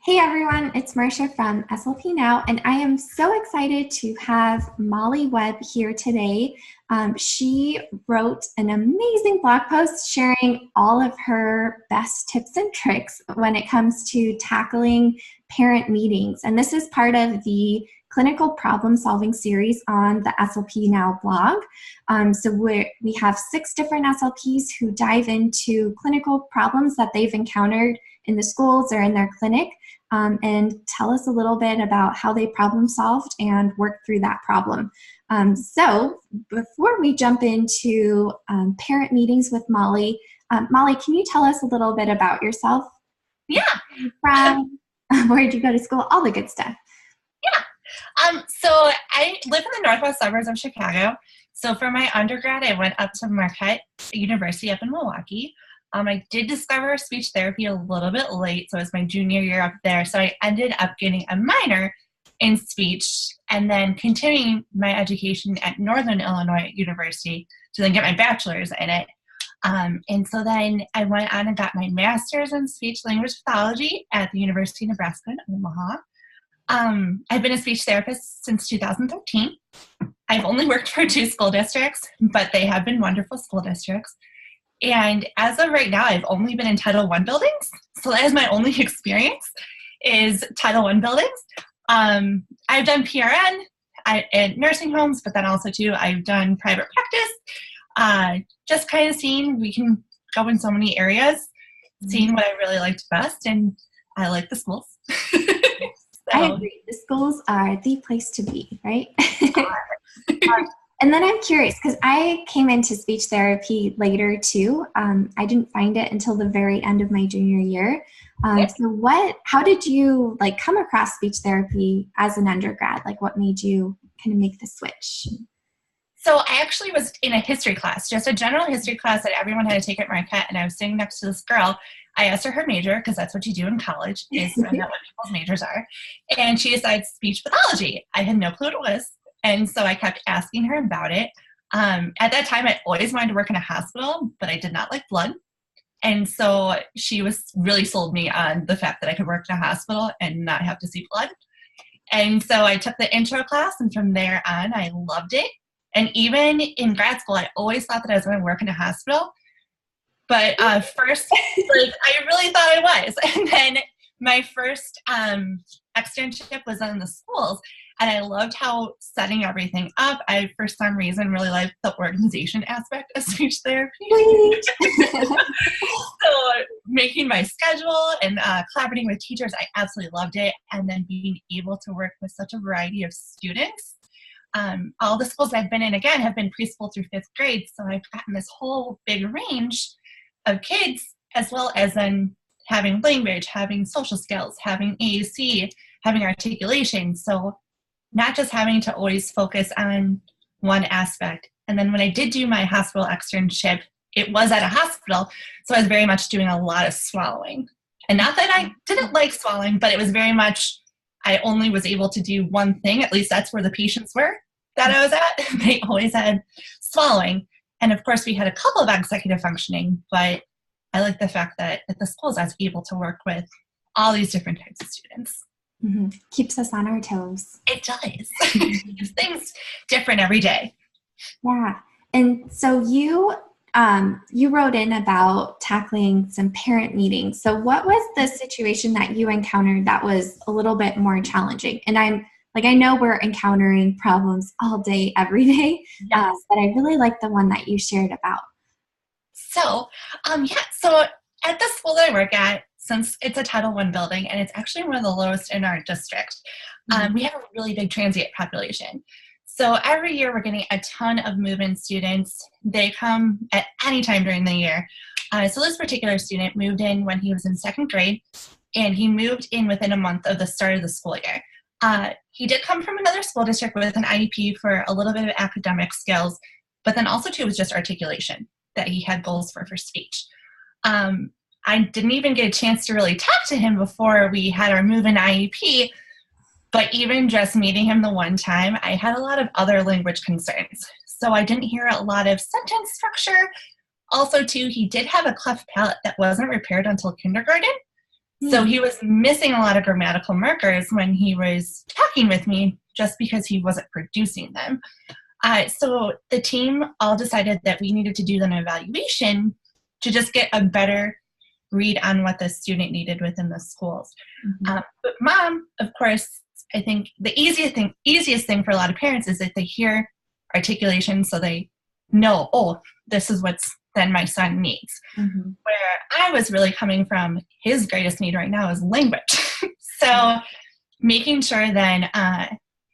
Hey everyone, it's Marcia from SLP Now, and I am so excited to have Molly Webb here today. She wrote an amazing blog post sharing all of her best tips and tricks when it comes to tackling parent meetings. And this is part of the clinical problem solving series on the SLP Now blog. We have 6 different SLPs who dive into clinical problems that they've encountered in the schools or in their clinic. And tell us a little bit about how they problem solved and worked through that problem. So before we jump into parent meetings with Molly, Molly, can you tell us a little bit about yourself? Yeah. From where did you go to school? All the good stuff. Yeah. So I live in the northwest suburbs of Chicago. So for my undergrad, I went up to Marquette University up in Milwaukee. I did discover speech therapy a little bit late, so it was my junior year up there. So I ended up getting a minor in speech and then continuing my education at Northern Illinois University to then get my bachelor's in it. And so then I went on and got my master's in speech language pathology at the University of Nebraska in Omaha. I've been a speech therapist since 2013. I've only worked for 2 school districts, but they have been wonderful school districts. And as of right now, I've only been in Title I buildings. So that is my only experience is Title I buildings. I've done PRN at nursing homes, but then also too, I've done private practice. Just kind of seeing, we can go in so many areas, seeing what I really liked best. And I like the schools. I agree. The schools are the place to be, right? And then I'm curious, because I came into speech therapy later too. I didn't find it until the very end of my junior year. How did you come across speech therapy as an undergrad? What made you kind of make the switch? So I actually was in a history class, just a general history class that everyone had to take at Marquette, and I was sitting next to this girl. I asked her major, because that's what you do in college, is find out what people's majors are. And she decided speech pathology. I had no clue what it was. And so I kept asking her about it. At that time, I always wanted to work in a hospital, but I did not like blood. And so she was really sold me on the fact that I could work in a hospital and not have to see blood. And so I took the intro class, and from there on, I loved it. And even in grad school, I always thought that I was going to work in a hospital. But first, I really thought I was. And then my first externship was in the schools. And I loved how setting everything up, I, for some reason, really liked the organization aspect of speech therapy. So making my schedule and collaborating with teachers, I absolutely loved it. And then being able to work with such a variety of students. All the schools I've been in, again, have been preschool through 5th grade. So I've gotten this whole big range of kids, as well as then having language, having social skills, having AAC, having articulation. So not just having to always focus on one aspect. And then when I did do my hospital externship, it was at a hospital, so I was very much doing a lot of swallowing. And not that I didn't like swallowing, but it was very much, I only was able to do one thing, at least that's where the patients were that I was at. They always had swallowing. And of course, we had a couple of executive functioning, but I like the fact that at the schools, I was able to work with all these different types of students. Mm-hmm. Keeps us on our toes. It does. Keeps things different every day. Yeah. And so you wrote in about tackling some parent meetings. So what was the situation that you encountered that was a little bit more challenging? And I know we're encountering problems all day, every day, Yes. but I really like the one that you shared about. So at the school that I work at, since it's a Title I building, and it's actually one of the lowest in our district, we have a really big transient population. So every year we're getting a ton of move-in students. They come at any time during the year. So this particular student moved in when he was in 2nd grade, and he moved in within a month of the start of the school year. He did come from another school district with an IEP for a little bit of academic skills, but then also too was just articulation that he had goals for speech. I didn't even get a chance to really talk to him before we had our move-in IEP, but even just meeting him the one time, I had a lot of other language concerns. So I didn't hear a lot of sentence structure. Also, too, he did have a cleft palate that wasn't repaired until kindergarten. So he was missing a lot of grammatical markers when he was talking with me just because he wasn't producing them. So the team all decided that we needed to do an evaluation to just get a better read on what the student needed within the schools. But mom, of course, I think the easiest thing for a lot of parents is that they hear articulation so they know, oh, this is what's then my son needs. Where I was really coming from, his greatest need right now is language. So making sure then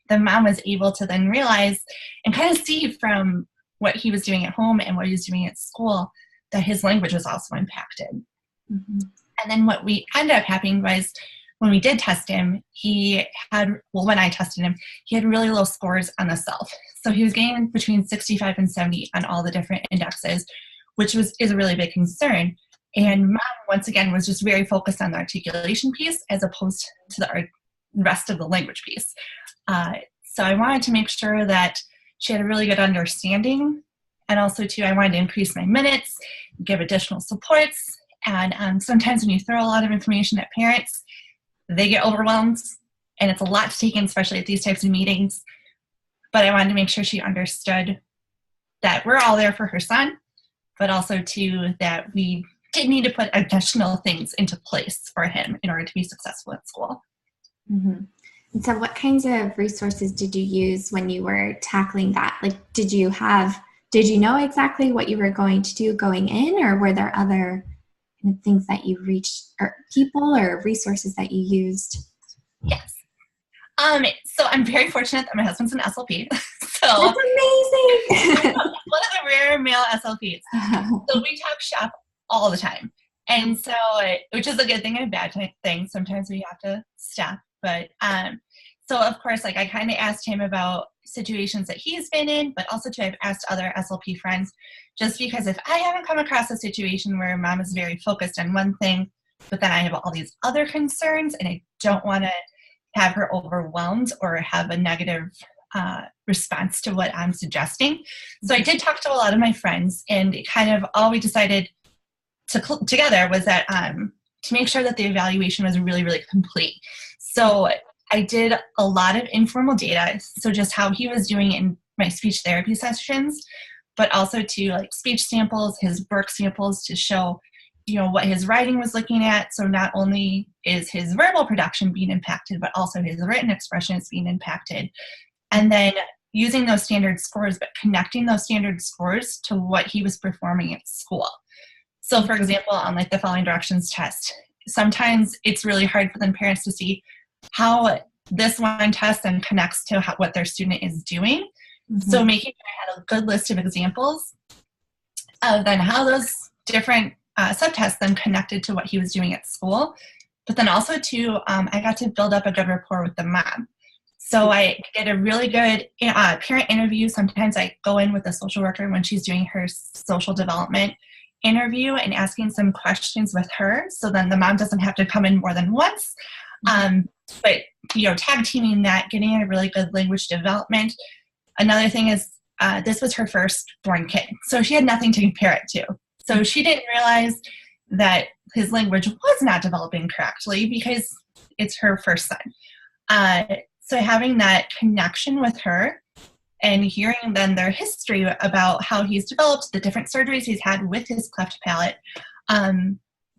the mom was able to then realize and kind of see from what he was doing at home and what he was doing at school that his language was also impacted. And then what we ended up happening was when we did test him, when I tested him, he had really low scores on the SELF. So he was getting between 65 and 70 on all the different indexes, which is a really big concern. And mom, once again, was just very focused on the articulation piece as opposed to the rest of the language piece. So I wanted to make sure that she had a really good understanding. And also, too, I wanted to increase my minutes, give additional supports. And sometimes when you throw a lot of information at parents, they get overwhelmed. And it's a lot to take in, especially at these types of meetings. But I wanted to make sure she understood that we're all there for her son, but also, too, that we did need to put additional things into place for him in order to be successful at school. And so what kinds of resources did you use when you were tackling that? Like, did you know exactly what you were going to do going in, or were there other kind of things that you reached, or people or resources that you used? Yes. So I'm very fortunate that my husband's an SLP. So that's amazing. One of the rare male SLPs. So we talk shop all the time. And so, which is a good thing and a bad thing. Sometimes we have to stop. But so of course, like I kind of asked him about situations that he's been in, but also I've asked other SLP friends, just because if I haven't come across a situation where mom is very focused on one thing, but then I have all these other concerns and I don't want to have her overwhelmed or have a negative response to what I'm suggesting. So I did talk to a lot of my friends, and kind of all we decided together was that to make sure that the evaluation was really, really complete. So I did a lot of informal data, so just how he was doing in my speech therapy sessions, but also to like speech samples, his work samples to show, what his writing was looking at. So not only is his verbal production being impacted, but also his written expression is being impacted. And then using those standard scores, but connecting those standard scores to what he was performing at school. So for example, on like the following directions test, sometimes it's really hard for the parents to see how this one test then connects to what their student is doing. So making sure I had a good list of examples of then how those different subtests then connected to what he was doing at school. But then also too, I got to build up a good rapport with the mom. So I did a really good parent interview. Sometimes I go in with a social worker when she's doing her social development interview and asking some questions with her. So then the mom doesn't have to come in more than once. But, tag teaming that, getting a really good language development. Another thing is this was her firstborn kid. So she had nothing to compare it to. So she didn't realize that his language was not developing correctly because it's her first son. So having that connection with her and hearing then their history about how he's developed, the different surgeries he's had with his cleft palate,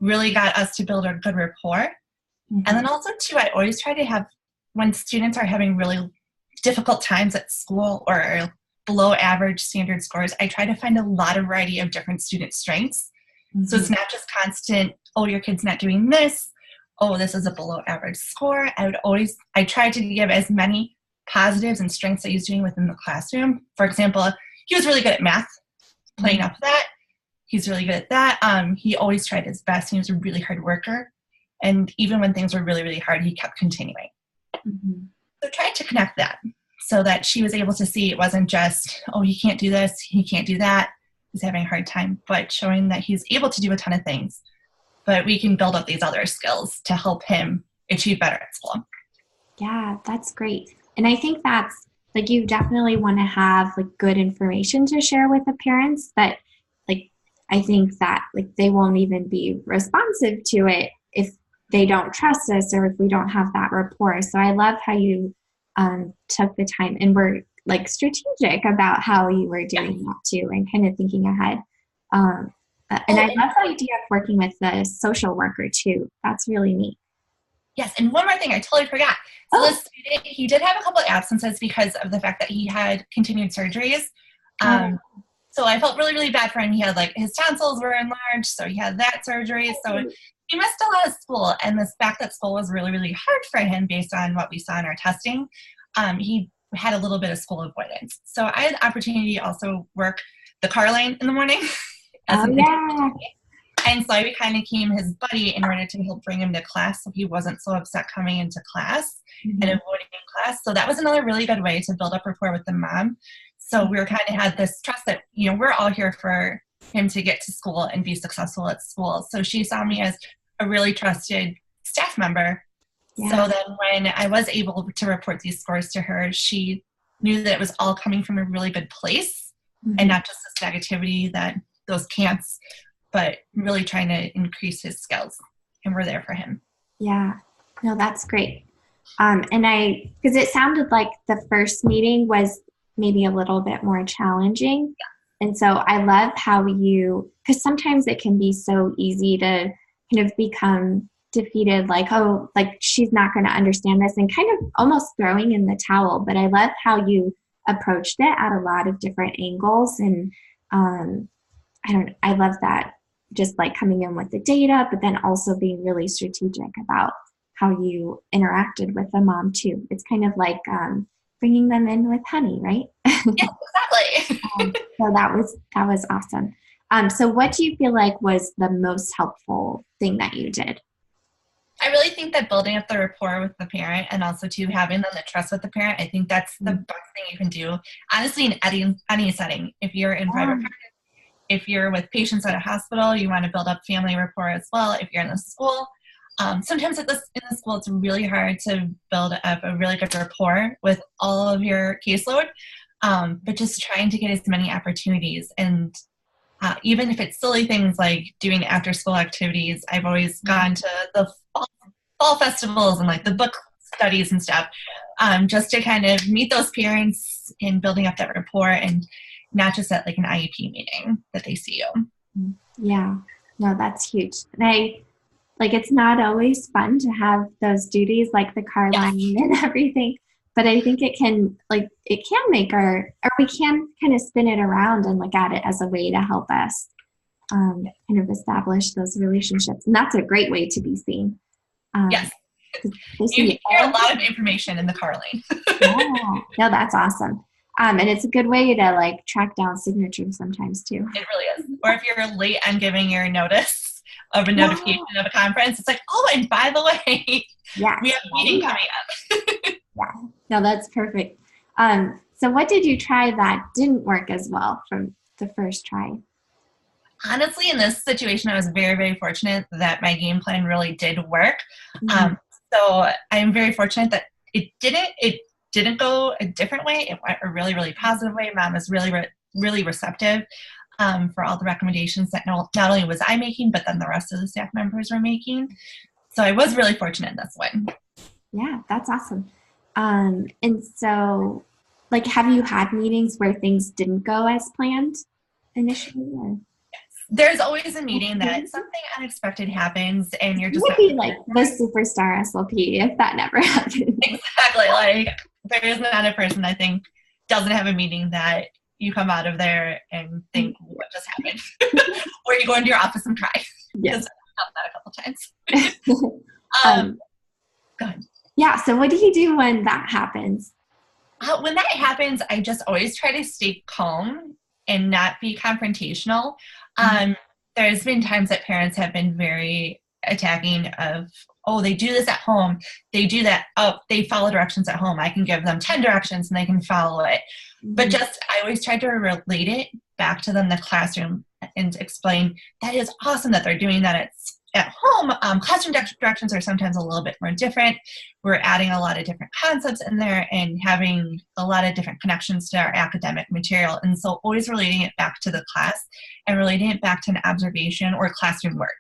really got us to build a good rapport. And then also, too, I always try to have, when students are having really difficult times at school or below average standard scores, I try to find a lot of variety of different student strengths. So it's not just constant, oh, your kid's not doing this, oh, this is a below average score. I try to give as many positives and strengths that he's doing within the classroom. For example, he was really good at math, playing up that. He's really good at that. He always tried his best. He was a really hard worker. And even when things were really, really hard, he kept continuing. So trying to connect that so that she was able to see it wasn't just, oh, he can't do this, he can't do that, he's having a hard time, but showing that he's able to do a ton of things. But we can build up these other skills to help him achieve better at school. Yeah, that's great. And I think that's, like, you definitely want to have, like, good information to share with the parents, but, like, I think that, like, they won't even be responsive to it if they don't trust us or if we don't have that rapport. So I love how you took the time and were like strategic about how you were doing that too, and kind of thinking ahead. And I love the idea of working with the social worker too. That's really neat. Yes, and one more thing, I totally forgot. So this student, he did have a couple of absences because of the fact that he had continued surgeries. So I felt really, really bad for him. He had like his tonsils were enlarged, so he had that surgery. So he missed a lot of school, and the fact that school was really, really hard for him based on what we saw in our testing, he had a little bit of school avoidance. So I had the opportunity to also work the car lane in the morning. And so I kind of became his buddy in order to help bring him to class so he wasn't so upset coming into class and avoiding class. So that was another really good way to build up rapport with the mom. So we were kind of had this trust that, you know, we're all here for him to get to school and be successful at school. So she saw me as a really trusted staff member. So then when I was able to report these scores to her, she knew that it was all coming from a really good place and not just this negativity that those can'ts, but really trying to increase his skills, and we're there for him. Yeah, no, that's great. And because it sounded like the first meeting was maybe a little bit more challenging. And so I love how because sometimes it can be so easy to kind of become defeated, like, oh, like she's not going to understand this, and kind of almost throwing in the towel. But I love how you approached it at a lot of different angles. And I love that, just like coming in with the data, but then also being really strategic about how you interacted with the mom too. It's kind of like bringing them in with honey, right? Yeah, exactly. So that was awesome. So what do you feel like was the most helpful thing that you did? I really think that building up the rapport with the parent, and also to having them the trust with the parent, I think that's the best thing you can do. Honestly, in any setting, if you're in private practice, if you're with patients at a hospital, you want to build up family rapport as well. If you're in the school, sometimes in the school, it's really hard to build up a really good rapport with all of your caseload, but just trying to get as many opportunities. And even if it's silly things like doing after school activities, I've always gone to the fall festivals and like the book studies and stuff, just to kind of meet those parents and building up that rapport, and not just at like an IEP meeting that they see you. Yeah, no, that's huge. And it's not always fun to have those duties like the car line and everything, but I think it can make or we can kind of spin it around and look at it as a way to help us kind of establish those relationships. And that's a great way to be seen. Yes. You hear a lot of information in the car lane. No, that's awesome. And it's a good way to like track down signatures sometimes too. It really is. Or if you're late on giving your notice of a notification of a conference, it's like, oh, and by the way, we have a meeting coming up. No, that's perfect. So what did you try that didn't work as well from the first try? Honestly, in this situation, I was very, very fortunate that my game plan really did work. So I'm very fortunate that it didn't go a different way. It went a really, really positive way. Mom was really, really receptive for all the recommendations that not only was I making, but then the rest of the staff members were making. So I was really fortunate in this one. Yeah, that's awesome. And so, like, have you had meetings where things didn't go as planned initially? Or? There's always a meeting that something unexpected happens, and you're just would be like the superstar SLP if that never happened. Exactly. Like, there is not a person I think doesn't have a meeting that you come out of there and think, what just happened? Or you go into your office and cry. Yes. I've done that a couple times. Go ahead. Yeah. So what do you do when that happens? When that happens, I just always try to stay calm and not be confrontational. There's been times that parents have been very attacking of, oh, they do this at home. They do that. Oh, they follow directions at home. I can give them 10 directions and they can follow it. But I always try to relate it back to them, the classroom, and explain that is awesome that they're doing that at home. Classroom directions are sometimes a little bit more different. We're adding a lot of different concepts in there and having a lot of different connections to our academic material. And so always relating it back to the class and relating it back to an observation or classroom work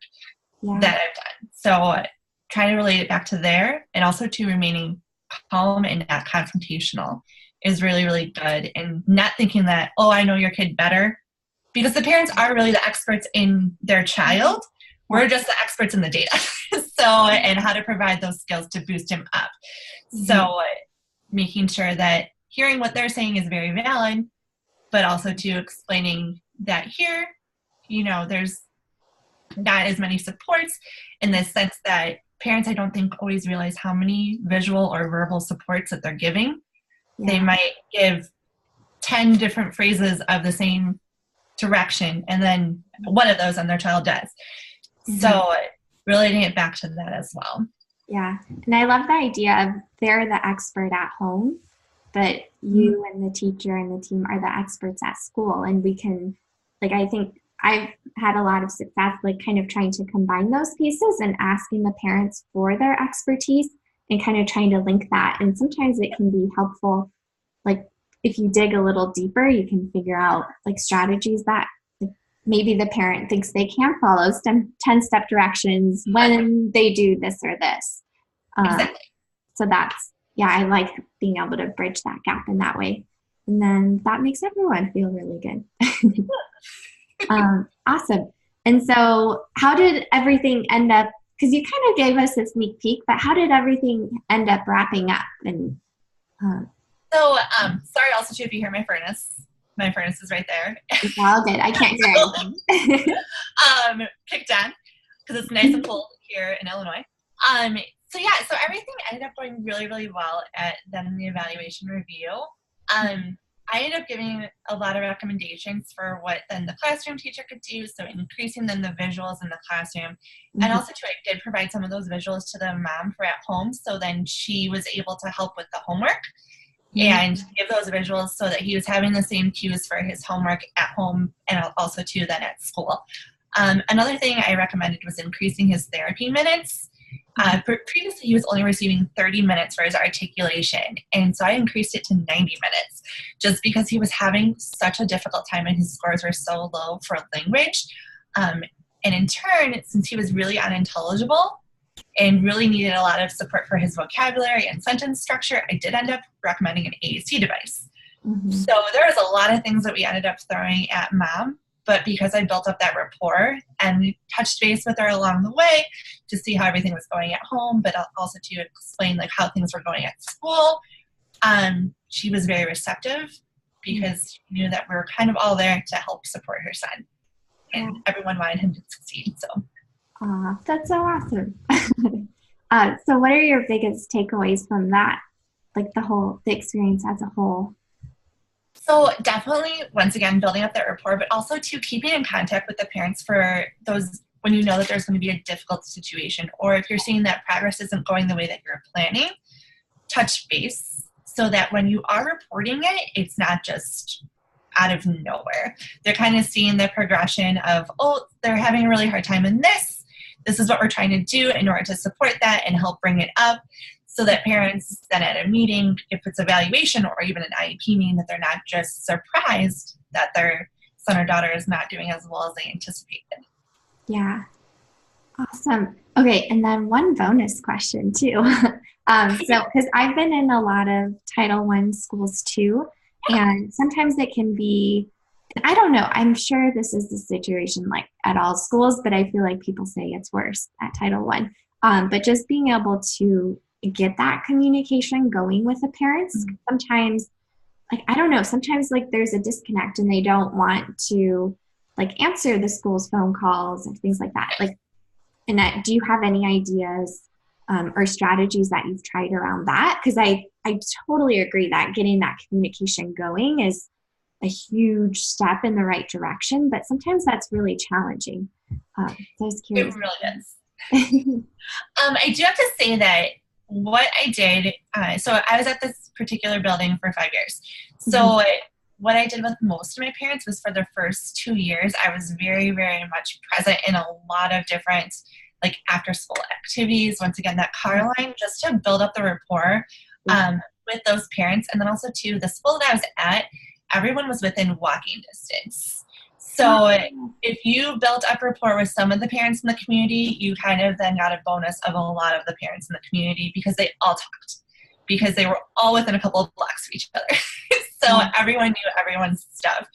that I've done. So trying to relate it back to there, and also to remaining calm and not confrontational is really, really good. And not thinking that, oh, I know your kid better, because the parents are really the experts in their child. We're just the experts in the data. And how to provide those skills to boost him up. So making sure that hearing what they're saying is very valid, but also to explaining that here, there's not as many supports, in the sense that parents, I don't think, always realize how many visual or verbal supports that they're giving. Yeah. They might give 10 different phrases of the same direction, and then one of those and their child does. So relating it back to that as well. Yeah. And I love the idea of they're the expert at home, but you and the teacher and the team are the experts at school. And we can, I think I've had a lot of success, kind of trying to combine those pieces and asking the parents for their expertise and kind of trying to link that. And sometimes it can be helpful. If you dig a little deeper, you can figure out strategies that maybe the parent thinks they can follow 10-step directions when they do this or this. Exactly. So I like being able to bridge that gap in that way. And then that makes everyone feel really good. Awesome. And so how did everything end up, because you kind of gave us a sneak peek, but how did everything end up wrapping up? And sorry also too if you hear my furnace. My furnace is right there. It's all good. I can't hear anything. Kicked on because it's nice and cold here in Illinois. So everything ended up going really, really well at then the evaluation review. I ended up giving a lot of recommendations for what then the classroom teacher could do, so increasing then the visuals in the classroom. And also too, I did provide some of those visuals to the mom for at home, so then she was able to help with the homework and give those visuals so that he was having the same cues for his homework at home and also too then at school. Another thing I recommended was increasing his therapy minutes. Previously, he was only receiving 30 minutes for his articulation, and so I increased it to 90 minutes just because he was having such a difficult time and his scores were so low for language. And in turn, since he was really unintelligible and really needed a lot of support for his vocabulary and sentence structure, I did end up recommending an AAC device. So there was a lot of things that we ended up throwing at mom, but because I built up that rapport and we touched base with her along the way to see how everything was going at home, but also to explain how things were going at school, she was very receptive because she knew that we were kind of all there to help support her son, and everyone wanted him to succeed. So, that's so awesome. So what are your biggest takeaways from that? The experience as a whole? So definitely, once again, building up that rapport, but also to keeping in contact with the parents for those when you know that there's going to be a difficult situation, or if you're seeing that progress isn't going the way that you're planning, touch base so that when you are reporting it, it's not just out of nowhere. They're kind of seeing the progression of, oh, they're having a really hard time in this. This is what we're trying to do in order to support that and help bring it up, so that parents then at a meeting, if it's evaluation or even an IEP meeting, that they're not just surprised that their son or daughter is not doing as well as they anticipated. Yeah. Awesome. Okay. And then one bonus question too. Because I've been in a lot of Title I schools too, and sometimes it can be, I don't know, I'm sure this is the situation at all schools, but I feel like people say it's worse at Title I. But just being able to get that communication going with the parents. Sometimes, I don't know, sometimes there's a disconnect and they don't want to answer the school's phone calls and things like that. Do you have any ideas or strategies that you've tried around that? Because I totally agree that getting that communication going is a huge step in the right direction, but sometimes that's really challenging. So I was curious. It really is. I do have to say that what I did, so I was at this particular building for 5 years. So what I did with most of my parents was for the first 2 years, I was very, very much present in a lot of different after school activities. Once again, that car line, just to build up the rapport with those parents. And then also too, the school that I was at, everyone was within walking distance. So if you built up rapport with some of the parents in the community, you kind of then got a bonus of a lot of the parents in the community because they all talked, because they were all within a couple of blocks of each other. So everyone knew everyone's stuff.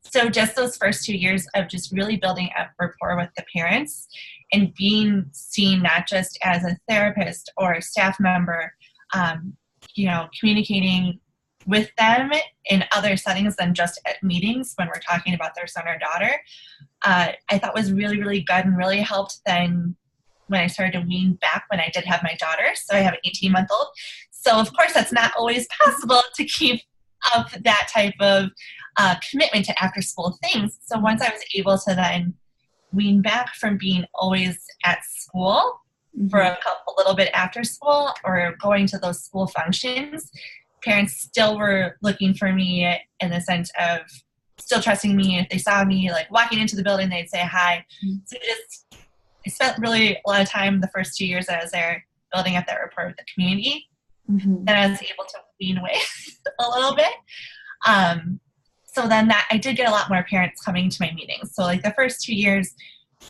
So just those first 2 years of just really building up rapport with the parents and being seen not just as a therapist or a staff member, communicating with them in other settings than just at meetings when we're talking about their son or daughter, I thought was really, really good and really helped then when I started to wean back when I did have my daughter. So I have an 18-month-old. So of course that's not always possible to keep up that type of commitment to after school things. So once I was able to then wean back from being always at school for a little bit after school or going to those school functions, parents still were looking for me in the sense of still trusting me. If they saw me like walking into the building, they'd say hi. So I spent really a lot of time the first 2 years that I was there building up that rapport with the community. Then I was able to wean away a little bit. So then I did get a lot more parents coming to my meetings. So like the first 2 years,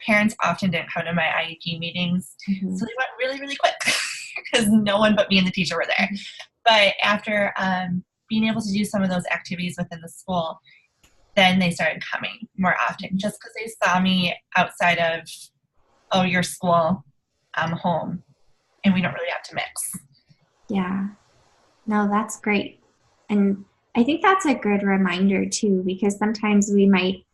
parents often didn't come to my IEP meetings. So they went really, really quick because no one but me and the teacher were there. But after being able to do some of those activities within the school, then they started coming more often just because they saw me outside of, oh, your school, I'm home, and we don't really have to mix. Yeah. No, that's great. And I think that's a good reminder too, because sometimes we might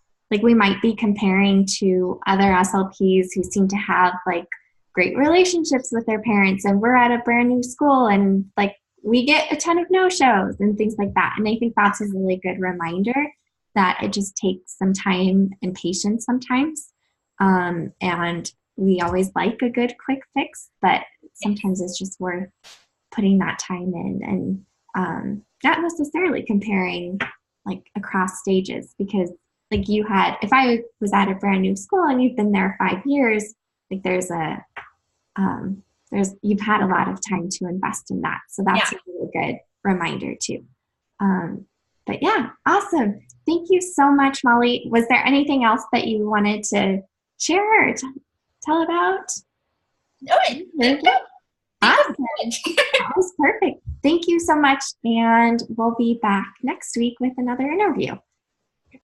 be comparing to other SLPs who seem to have like great relationships with their parents, and we're at a brand new school and like we get a ton of no-shows and things like that. And I think that's a really good reminder that it just takes some time and patience sometimes. And we always like a good quick fix, but sometimes it's just worth putting that time in and not necessarily comparing like across stages, because like if I was at a brand new school and you've been there 5 years, like you've had a lot of time to invest in that. So that's a really good reminder too. But yeah, awesome. Thank you so much, Molly. Was there anything else that you wanted to share or tell about? No, awesome. That was perfect. Thank you so much. And we'll be back next week with another interview.